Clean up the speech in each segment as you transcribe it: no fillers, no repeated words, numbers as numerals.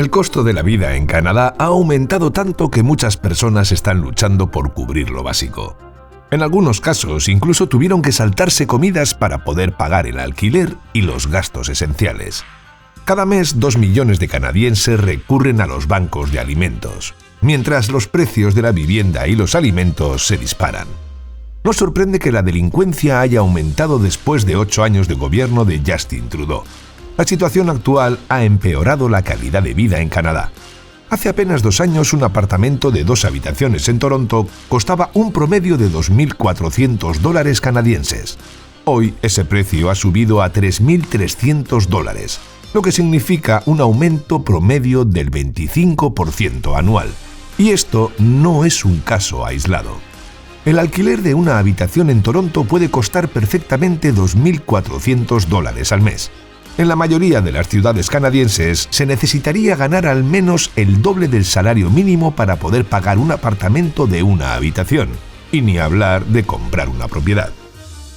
El costo de la vida en Canadá ha aumentado tanto que muchas personas están luchando por cubrir lo básico. En algunos casos, incluso tuvieron que saltarse comidas para poder pagar el alquiler y los gastos esenciales. Cada mes, 2 millones de canadienses recurren a los bancos de alimentos, mientras los precios de la vivienda y los alimentos se disparan. No sorprende que la delincuencia haya aumentado después de 8 años de gobierno de Justin Trudeau. La situación actual ha empeorado la calidad de vida en Canadá. Hace apenas 2 años, un apartamento de 2 habitaciones en Toronto costaba un promedio de $2.400 canadienses. Hoy, ese precio ha subido a $3.300, lo que significa un aumento promedio del 25% anual. Y esto no es un caso aislado. El alquiler de una habitación en Toronto puede costar perfectamente $2.400 al mes. En la mayoría de las ciudades canadienses se necesitaría ganar al menos el doble del salario mínimo para poder pagar un apartamento de una habitación, y ni hablar de comprar una propiedad.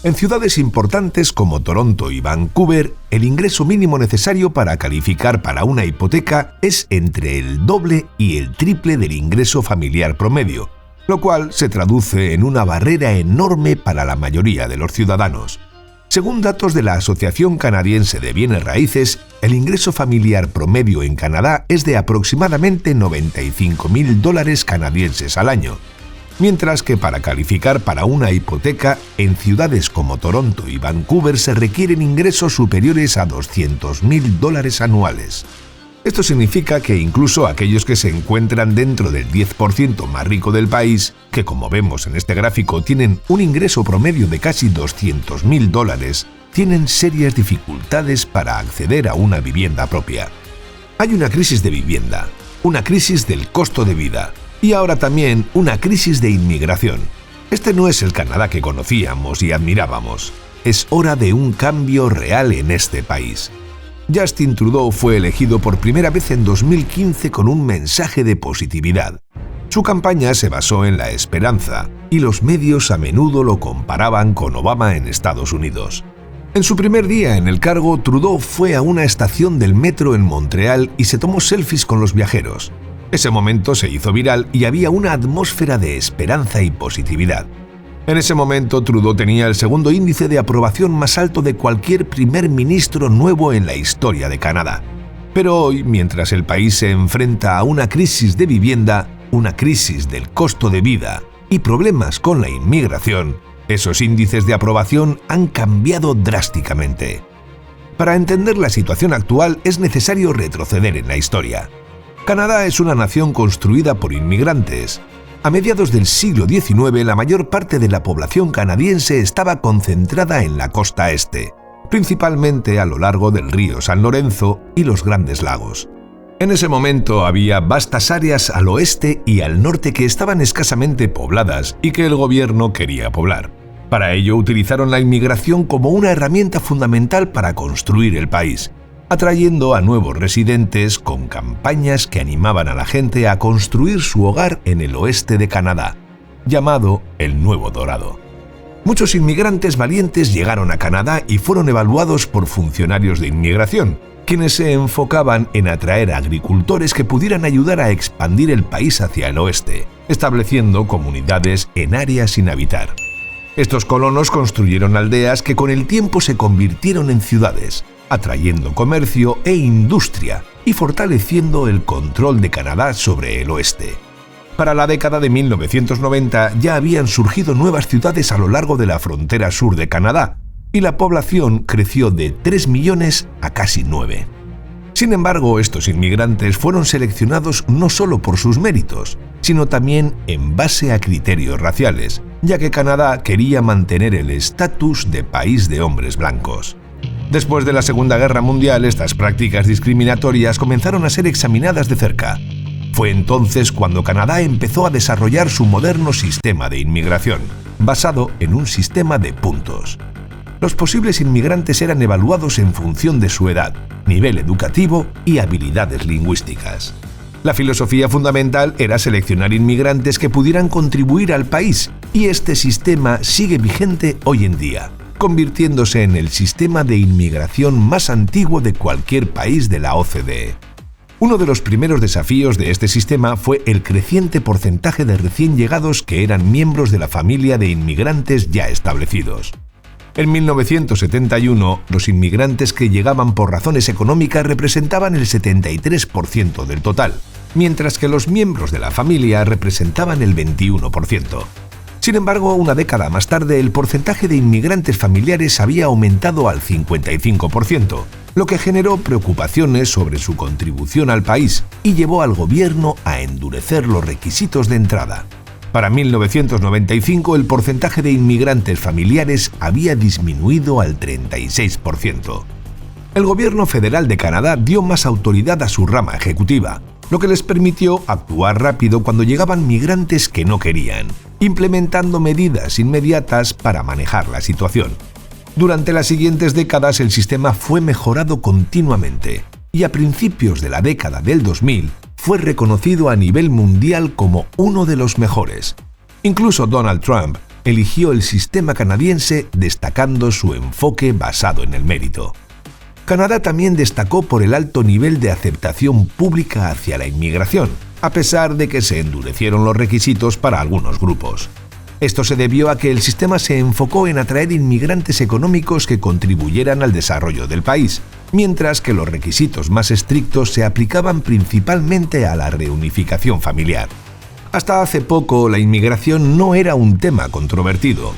En ciudades importantes como Toronto y Vancouver, el ingreso mínimo necesario para calificar para una hipoteca es entre el doble y el triple del ingreso familiar promedio, lo cual se traduce en una barrera enorme para la mayoría de los ciudadanos. Según datos de la Asociación Canadiense de Bienes Raíces, el ingreso familiar promedio en Canadá es de aproximadamente $95.000 canadienses al año, mientras que para calificar para una hipoteca, en ciudades como Toronto y Vancouver se requieren ingresos superiores a $200.000 anuales. Esto significa que incluso aquellos que se encuentran dentro del 10% más rico del país, que como vemos en este gráfico tienen un ingreso promedio de casi $200.000, tienen serias dificultades para acceder a una vivienda propia. Hay una crisis de vivienda, una crisis del costo de vida y ahora también una crisis de inmigración. Este no es el Canadá que conocíamos y admirábamos. Es hora de un cambio real en este país. Justin Trudeau fue elegido por primera vez en 2015 con un mensaje de positividad. Su campaña se basó en la esperanza, y los medios a menudo lo comparaban con Obama en Estados Unidos. En su primer día en el cargo, Trudeau fue a una estación del metro en Montreal y se tomó selfies con los viajeros. Ese momento se hizo viral y había una atmósfera de esperanza y positividad. En ese momento, Trudeau tenía el segundo índice de aprobación más alto de cualquier primer ministro nuevo en la historia de Canadá. Pero hoy, mientras el país se enfrenta a una crisis de vivienda, una crisis del costo de vida y problemas con la inmigración, esos índices de aprobación han cambiado drásticamente. Para entender la situación actual es necesario retroceder en la historia. Canadá es una nación construida por inmigrantes. A mediados del siglo XIX, la mayor parte de la población canadiense estaba concentrada en la costa este, principalmente a lo largo del río San Lorenzo y los Grandes Lagos. En ese momento había vastas áreas al oeste y al norte que estaban escasamente pobladas y que el gobierno quería poblar. Para ello utilizaron la inmigración como una herramienta fundamental para construir el país, atrayendo a nuevos residentes con campañas que animaban a la gente a construir su hogar en el oeste de Canadá, llamado el Nuevo Dorado. Muchos inmigrantes valientes llegaron a Canadá y fueron evaluados por funcionarios de inmigración, quienes se enfocaban en atraer a agricultores que pudieran ayudar a expandir el país hacia el oeste, estableciendo comunidades en áreas sin habitar. Estos colonos construyeron aldeas que con el tiempo se convirtieron en ciudades, atrayendo comercio e industria y fortaleciendo el control de Canadá sobre el oeste. Para la década de 1990 ya habían surgido nuevas ciudades a lo largo de la frontera sur de Canadá, y la población creció de 3 millones a casi 9. Sin embargo, estos inmigrantes fueron seleccionados no solo por sus méritos, sino también en base a criterios raciales, ya que Canadá quería mantener el estatus de país de hombres blancos. Después de la Segunda Guerra Mundial, estas prácticas discriminatorias comenzaron a ser examinadas de cerca. Fue entonces cuando Canadá empezó a desarrollar su moderno sistema de inmigración, basado en un sistema de puntos. Los posibles inmigrantes eran evaluados en función de su edad, nivel educativo y habilidades lingüísticas. La filosofía fundamental era seleccionar inmigrantes que pudieran contribuir al país, y este sistema sigue vigente hoy en día, convirtiéndose en el sistema de inmigración más antiguo de cualquier país de la OCDE. Uno de los primeros desafíos de este sistema fue el creciente porcentaje de recién llegados que eran miembros de la familia de inmigrantes ya establecidos. En 1971, los inmigrantes que llegaban por razones económicas representaban el 73% del total, mientras que los miembros de la familia representaban el 21%. Sin embargo, una década más tarde, el porcentaje de inmigrantes familiares había aumentado al 55%, lo que generó preocupaciones sobre su contribución al país y llevó al gobierno a endurecer los requisitos de entrada. Para 1995, el porcentaje de inmigrantes familiares había disminuido al 36%. El gobierno federal de Canadá dio más autoridad a su rama ejecutiva, lo que les permitió actuar rápido cuando llegaban migrantes que no querían, implementando medidas inmediatas para manejar la situación. Durante las siguientes décadas el sistema fue mejorado continuamente y a principios de la década del 2000 fue reconocido a nivel mundial como uno de los mejores. Incluso Donald Trump eligió el sistema canadiense destacando su enfoque basado en el mérito. Canadá también destacó por el alto nivel de aceptación pública hacia la inmigración, a pesar de que se endurecieron los requisitos para algunos grupos. Esto se debió a que el sistema se enfocó en atraer inmigrantes económicos que contribuyeran al desarrollo del país, mientras que los requisitos más estrictos se aplicaban principalmente a la reunificación familiar. Hasta hace poco, la inmigración no era un tema controvertido.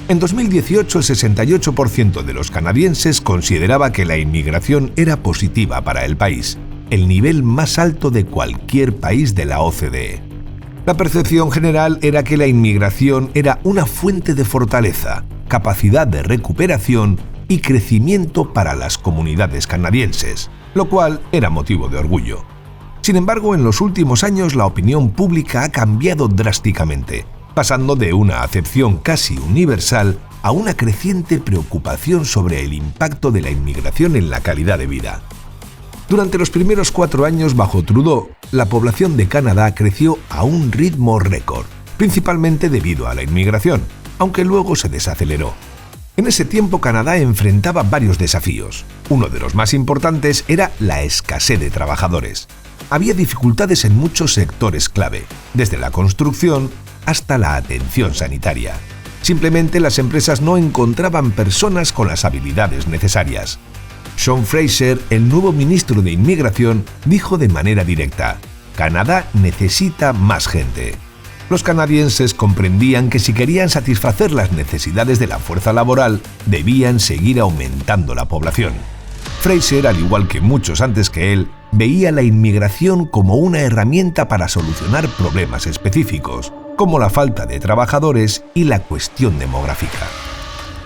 En 2018, el 68% de los canadienses consideraba que la inmigración era positiva para el país, el nivel más alto de cualquier país de la OCDE. La percepción general era que la inmigración era una fuente de fortaleza, capacidad de recuperación y crecimiento para las comunidades canadienses, lo cual era motivo de orgullo. Sin embargo, en los últimos años la opinión pública ha cambiado drásticamente, pasando de una acepción casi universal a una creciente preocupación sobre el impacto de la inmigración en la calidad de vida. Durante los primeros 4 años bajo Trudeau, la población de Canadá creció a un ritmo récord, principalmente debido a la inmigración, aunque luego se desaceleró. En ese tiempo Canadá enfrentaba varios desafíos. Uno de los más importantes era la escasez de trabajadores. Había dificultades en muchos sectores clave, desde la construcción hasta la atención sanitaria. Simplemente las empresas no encontraban personas con las habilidades necesarias. Sean Fraser, el nuevo ministro de Inmigración, dijo de manera directa: Canadá necesita más gente. Los canadienses comprendían que si querían satisfacer las necesidades de la fuerza laboral, debían seguir aumentando la población. Fraser, al igual que muchos antes que él, veía la inmigración como una herramienta para solucionar problemas específicos, como la falta de trabajadores y la cuestión demográfica.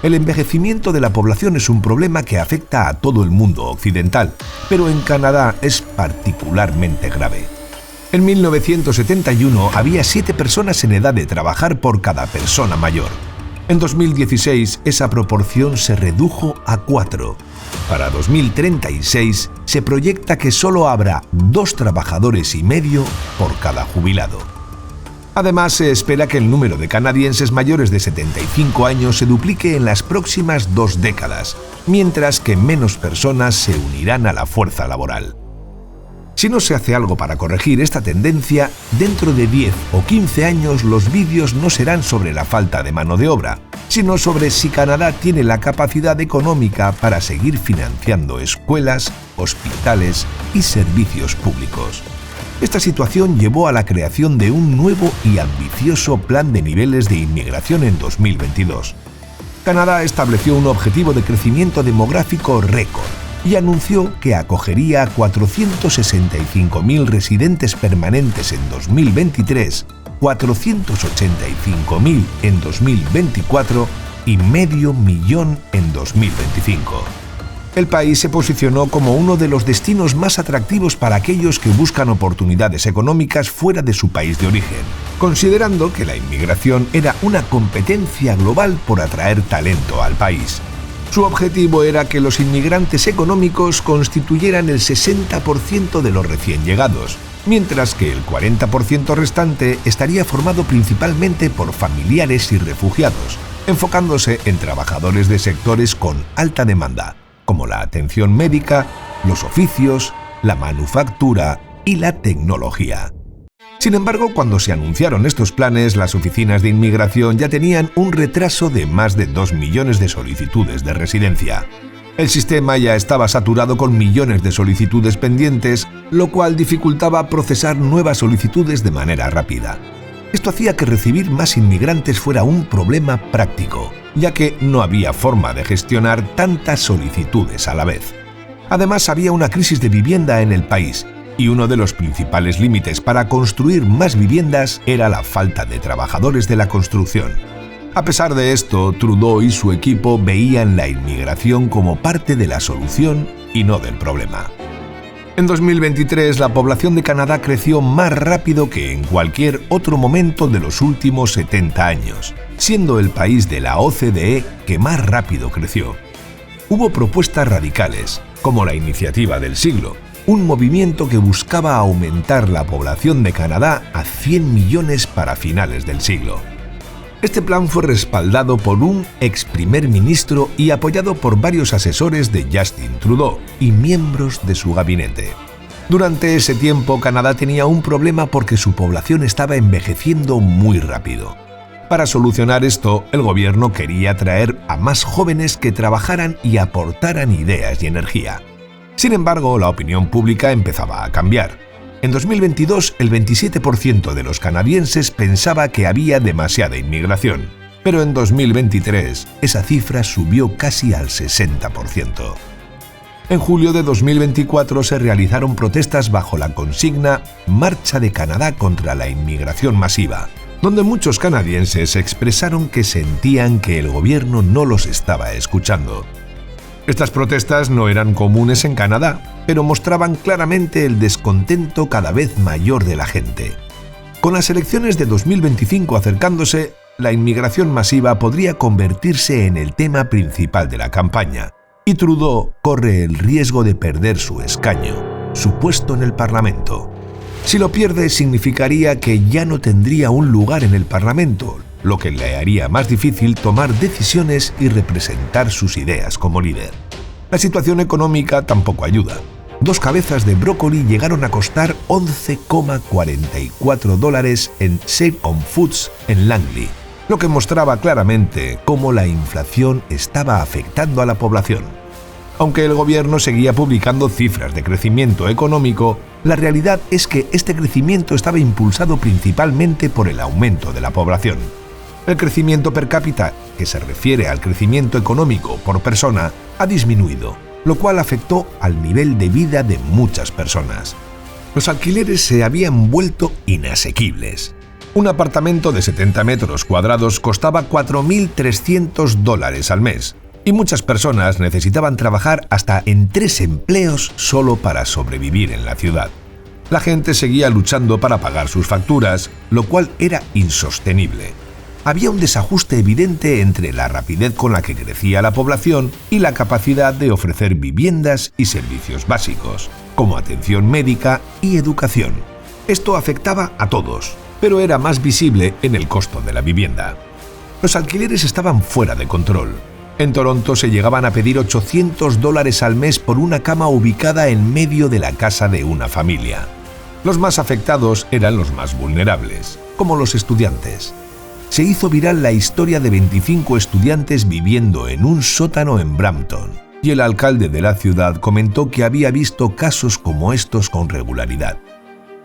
El envejecimiento de la población es un problema que afecta a todo el mundo occidental, pero en Canadá es particularmente grave. En 1971 había 7 personas en edad de trabajar por cada persona mayor. En 2016 esa proporción se redujo a 4. Para 2036 se proyecta que solo habrá 2 trabajadores y medio por cada jubilado. Además, se espera que el número de canadienses mayores de 75 años se duplique en las próximas 2 décadas, mientras que menos personas se unirán a la fuerza laboral. Si no se hace algo para corregir esta tendencia, dentro de 10 o 15 años los vídeos no serán sobre la falta de mano de obra, sino sobre si Canadá tiene la capacidad económica para seguir financiando escuelas, hospitales y servicios públicos. Esta situación llevó a la creación de un nuevo y ambicioso plan de niveles de inmigración en 2022. Canadá estableció un objetivo de crecimiento demográfico récord y anunció que acogería a 465.000 residentes permanentes en 2023, 485.000 en 2024 y 500.000 en 2025. El país se posicionó como uno de los destinos más atractivos para aquellos que buscan oportunidades económicas fuera de su país de origen, considerando que la inmigración era una competencia global por atraer talento al país. Su objetivo era que los inmigrantes económicos constituyeran el 60% de los recién llegados, mientras que el 40% restante estaría formado principalmente por familiares y refugiados, enfocándose en trabajadores de sectores con alta demanda, como la atención médica, los oficios, la manufactura y la tecnología. Sin embargo, cuando se anunciaron estos planes, las oficinas de inmigración ya tenían un retraso de más de 2 millones de solicitudes de residencia. El sistema ya estaba saturado con millones de solicitudes pendientes, lo cual dificultaba procesar nuevas solicitudes de manera rápida. Esto hacía que recibir más inmigrantes fuera un problema práctico, ya que no había forma de gestionar tantas solicitudes a la vez. Además, había una crisis de vivienda en el país, y uno de los principales límites para construir más viviendas era la falta de trabajadores de la construcción. A pesar de esto, Trudeau y su equipo veían la inmigración como parte de la solución y no del problema. En 2023, la población de Canadá creció más rápido que en cualquier otro momento de los últimos 70 años, siendo el país de la OCDE que más rápido creció. Hubo propuestas radicales, como la Iniciativa del Siglo, un movimiento que buscaba aumentar la población de Canadá a 100 millones para finales del siglo. Este plan fue respaldado por un ex primer ministro y apoyado por varios asesores de Justin Trudeau y miembros de su gabinete. Durante ese tiempo, Canadá tenía un problema porque su población estaba envejeciendo muy rápido. Para solucionar esto, el gobierno quería atraer a más jóvenes que trabajaran y aportaran ideas y energía. Sin embargo, la opinión pública empezaba a cambiar. En 2022, el 27% de los canadienses pensaba que había demasiada inmigración, pero en 2023 esa cifra subió casi al 60%. En julio de 2024 se realizaron protestas bajo la consigna Marcha de Canadá contra la inmigración masiva, donde muchos canadienses expresaron que sentían que el gobierno no los estaba escuchando. Estas protestas no eran comunes en Canadá, pero mostraban claramente el descontento cada vez mayor de la gente. Con las elecciones de 2025 acercándose, la inmigración masiva podría convertirse en el tema principal de la campaña, y Trudeau corre el riesgo de perder su escaño, su puesto en el Parlamento. Si lo pierde, significaría que ya no tendría un lugar en el Parlamento, lo que le haría más difícil tomar decisiones y representar sus ideas como líder. La situación económica tampoco ayuda. 2 cabezas de brócoli llegaron a costar $11,44 en Save on Foods en Langley, lo que mostraba claramente cómo la inflación estaba afectando a la población. Aunque el gobierno seguía publicando cifras de crecimiento económico, la realidad es que este crecimiento estaba impulsado principalmente por el aumento de la población. El crecimiento per cápita, que se refiere al crecimiento económico por persona, ha disminuido, lo cual afectó al nivel de vida de muchas personas. Los alquileres se habían vuelto inasequibles. Un apartamento de 70 metros cuadrados costaba $4.300 al mes, y muchas personas necesitaban trabajar hasta en 3 empleos solo para sobrevivir en la ciudad. La gente seguía luchando para pagar sus facturas, lo cual era insostenible. Había un desajuste evidente entre la rapidez con la que crecía la población y la capacidad de ofrecer viviendas y servicios básicos, como atención médica y educación. Esto afectaba a todos, pero era más visible en el costo de la vivienda. Los alquileres estaban fuera de control. En Toronto se llegaban a pedir $800 al mes por una cama ubicada en medio de la casa de una familia. Los más afectados eran los más vulnerables, como los estudiantes. Se hizo viral la historia de 25 estudiantes viviendo en un sótano en Brampton, y el alcalde de la ciudad comentó que había visto casos como estos con regularidad.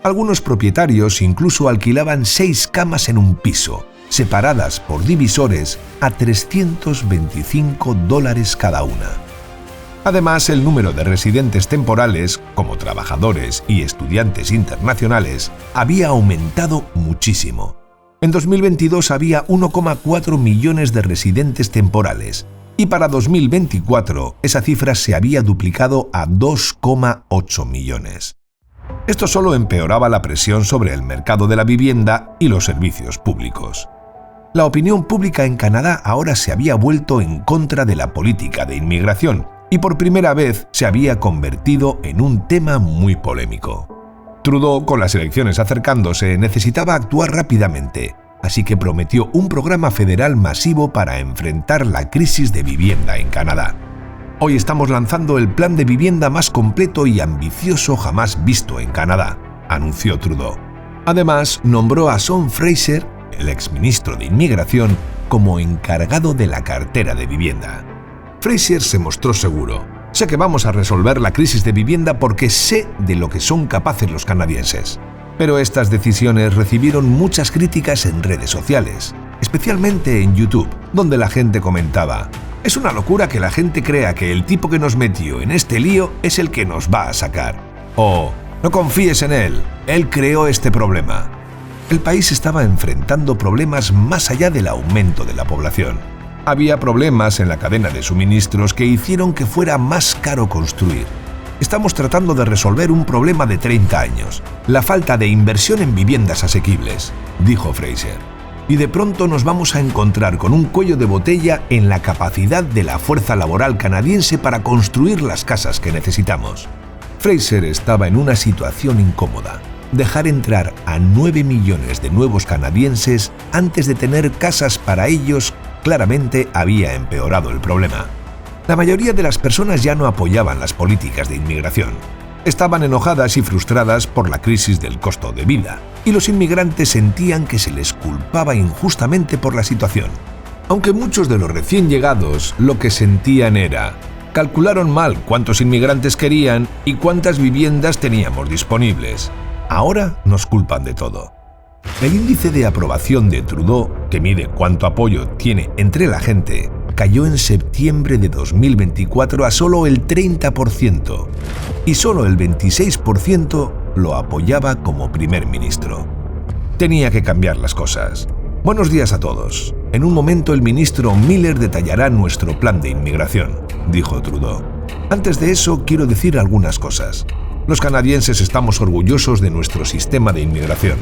Algunos propietarios incluso alquilaban 6 camas en un piso, separadas por divisores a $325 cada una. Además, el número de residentes temporales, como trabajadores y estudiantes internacionales, había aumentado muchísimo. En 2022 había 1,4 millones de residentes temporales y para 2024 esa cifra se había duplicado a 2,8 millones. Esto solo empeoraba la presión sobre el mercado de la vivienda y los servicios públicos. La opinión pública en Canadá ahora se había vuelto en contra de la política de inmigración y por primera vez se había convertido en un tema muy polémico. Trudeau, con las elecciones acercándose, necesitaba actuar rápidamente, así que prometió un programa federal masivo para enfrentar la crisis de vivienda en Canadá. Hoy estamos lanzando el plan de vivienda más completo y ambicioso jamás visto en Canadá, anunció Trudeau. Además, nombró a Sean Fraser, el exministro de Inmigración, como encargado de la cartera de vivienda. Fraser se mostró seguro. Sé que vamos a resolver la crisis de vivienda porque sé de lo que son capaces los canadienses. Pero estas decisiones recibieron muchas críticas en redes sociales, especialmente en YouTube, donde la gente comentaba: «Es una locura que la gente crea que el tipo que nos metió en este lío es el que nos va a sacar». O «No confíes en él creó este problema». El país estaba enfrentando problemas más allá del aumento de la población. Había problemas en la cadena de suministros que hicieron que fuera más caro construir. Estamos tratando de resolver un problema de 30 años, la falta de inversión en viviendas asequibles, dijo Fraser. Y de pronto nos vamos a encontrar con un cuello de botella en la capacidad de la fuerza laboral canadiense para construir las casas que necesitamos. Fraser estaba en una situación incómoda. Dejar entrar a 9 millones de nuevos canadienses antes de tener casas para ellos claramente había empeorado el problema. La mayoría de las personas ya no apoyaban las políticas de inmigración. Estaban enojadas y frustradas por la crisis del costo de vida, y los inmigrantes sentían que se les culpaba injustamente por la situación. Aunque muchos de los recién llegados lo que sentían era: calcularon mal cuántos inmigrantes querían y cuántas viviendas teníamos disponibles. Ahora nos culpan de todo. El índice de aprobación de Trudeau, que mide cuánto apoyo tiene entre la gente, cayó en septiembre de 2024 a solo el 30%, y solo el 26% lo apoyaba como primer ministro. Tenía que cambiar las cosas. Buenos días a todos. En un momento el ministro Miller detallará nuestro plan de inmigración, dijo Trudeau. Antes de eso, quiero decir algunas cosas. Los canadienses estamos orgullosos de nuestro sistema de inmigración.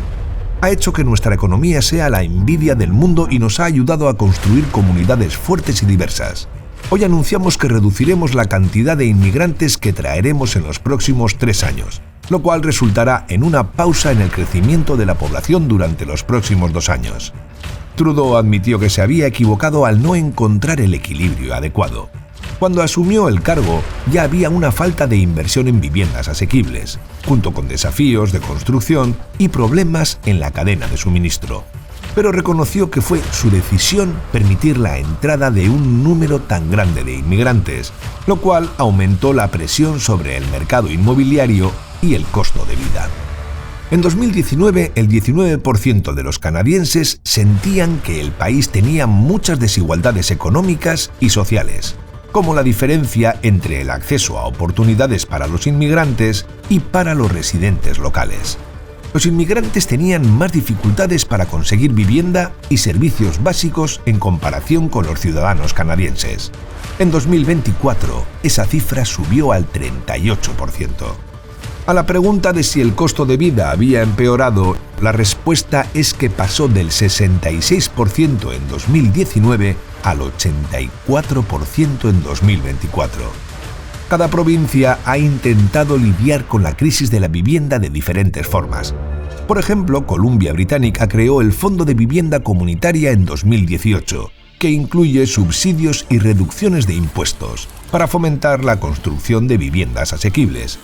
Ha hecho que nuestra economía sea la envidia del mundo y nos ha ayudado a construir comunidades fuertes y diversas. Hoy anunciamos que reduciremos la cantidad de inmigrantes que traeremos en los próximos 3 años, lo cual resultará en una pausa en el crecimiento de la población durante los próximos 2 años. Trudeau admitió que se había equivocado al no encontrar el equilibrio adecuado. Cuando asumió el cargo, ya había una falta de inversión en viviendas asequibles, junto con desafíos de construcción y problemas en la cadena de suministro. Pero reconoció que fue su decisión permitir la entrada de un número tan grande de inmigrantes, lo cual aumentó la presión sobre el mercado inmobiliario y el costo de vida. En 2019, el 19% de los canadienses sentían que el país tenía muchas desigualdades económicas y sociales, como la diferencia entre el acceso a oportunidades para los inmigrantes y para los residentes locales. Los inmigrantes tenían más dificultades para conseguir vivienda y servicios básicos en comparación con los ciudadanos canadienses. En 2024, esa cifra subió al 38%. A la pregunta de si el costo de vida había empeorado, la respuesta es que pasó del 66% en 2019 al 84% en 2024. Cada provincia ha intentado lidiar con la crisis de la vivienda de diferentes formas. Por ejemplo, Columbia Británica creó el Fondo de Vivienda Comunitaria en 2018, que incluye subsidios y reducciones de impuestos para fomentar la construcción de viviendas asequibles.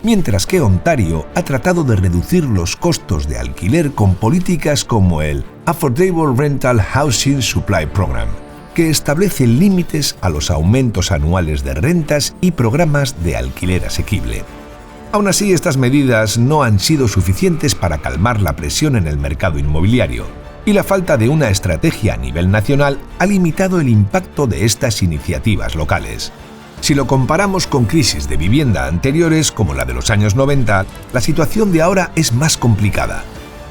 Mientras que Ontario ha tratado de reducir los costos de alquiler con políticas como el Affordable Rental Housing Supply Program, que establece límites a los aumentos anuales de rentas y programas de alquiler asequible. Aún así, estas medidas no han sido suficientes para calmar la presión en el mercado inmobiliario, y la falta de una estrategia a nivel nacional ha limitado el impacto de estas iniciativas locales. Si lo comparamos con crisis de vivienda anteriores, como la de los años 90, la situación de ahora es más complicada.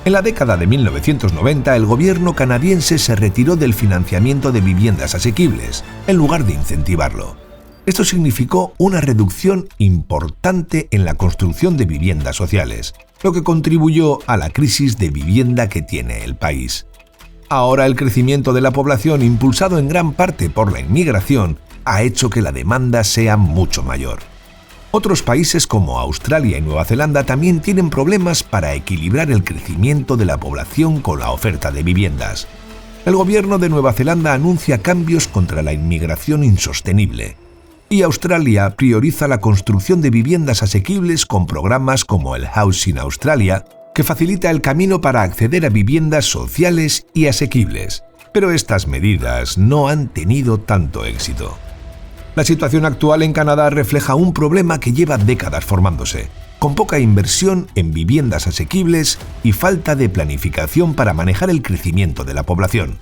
En la década de 1990, el gobierno canadiense se retiró del financiamiento de viviendas asequibles, en lugar de incentivarlo. Esto significó una reducción importante en la construcción de viviendas sociales, lo que contribuyó a la crisis de vivienda que tiene el país. Ahora el crecimiento de la población, impulsado en gran parte por la inmigración, ha hecho que la demanda sea mucho mayor. Otros países como Australia y Nueva Zelanda también tienen problemas para equilibrar el crecimiento de la población con la oferta de viviendas. El gobierno de Nueva Zelanda anuncia cambios contra la inmigración insostenible. Y Australia prioriza la construcción de viviendas asequibles con programas como el Housing Australia, que facilita el camino para acceder a viviendas sociales y asequibles. Pero estas medidas no han tenido tanto éxito. La situación actual en Canadá refleja un problema que lleva décadas formándose, con poca inversión en viviendas asequibles y falta de planificación para manejar el crecimiento de la población.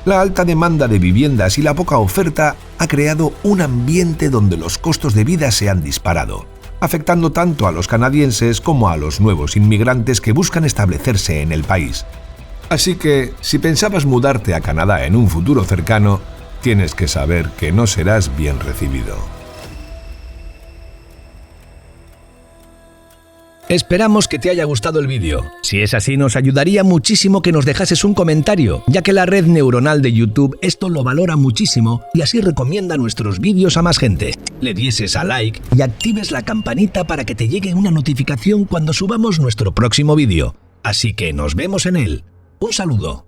La alta demanda de viviendas y la poca oferta ha creado un ambiente donde los costos de vida se han disparado, afectando tanto a los canadienses como a los nuevos inmigrantes que buscan establecerse en el país. Así que, si pensabas mudarte a Canadá en un futuro cercano, tienes que saber que no serás bien recibido. Esperamos que te haya gustado el vídeo. Si es así, nos ayudaría muchísimo que nos dejases un comentario, ya que la red neuronal de YouTube esto lo valora muchísimo y así recomienda nuestros vídeos a más gente. Le dieses a like y actives la campanita para que te llegue una notificación cuando subamos nuestro próximo vídeo. Así que nos vemos en él. Un saludo.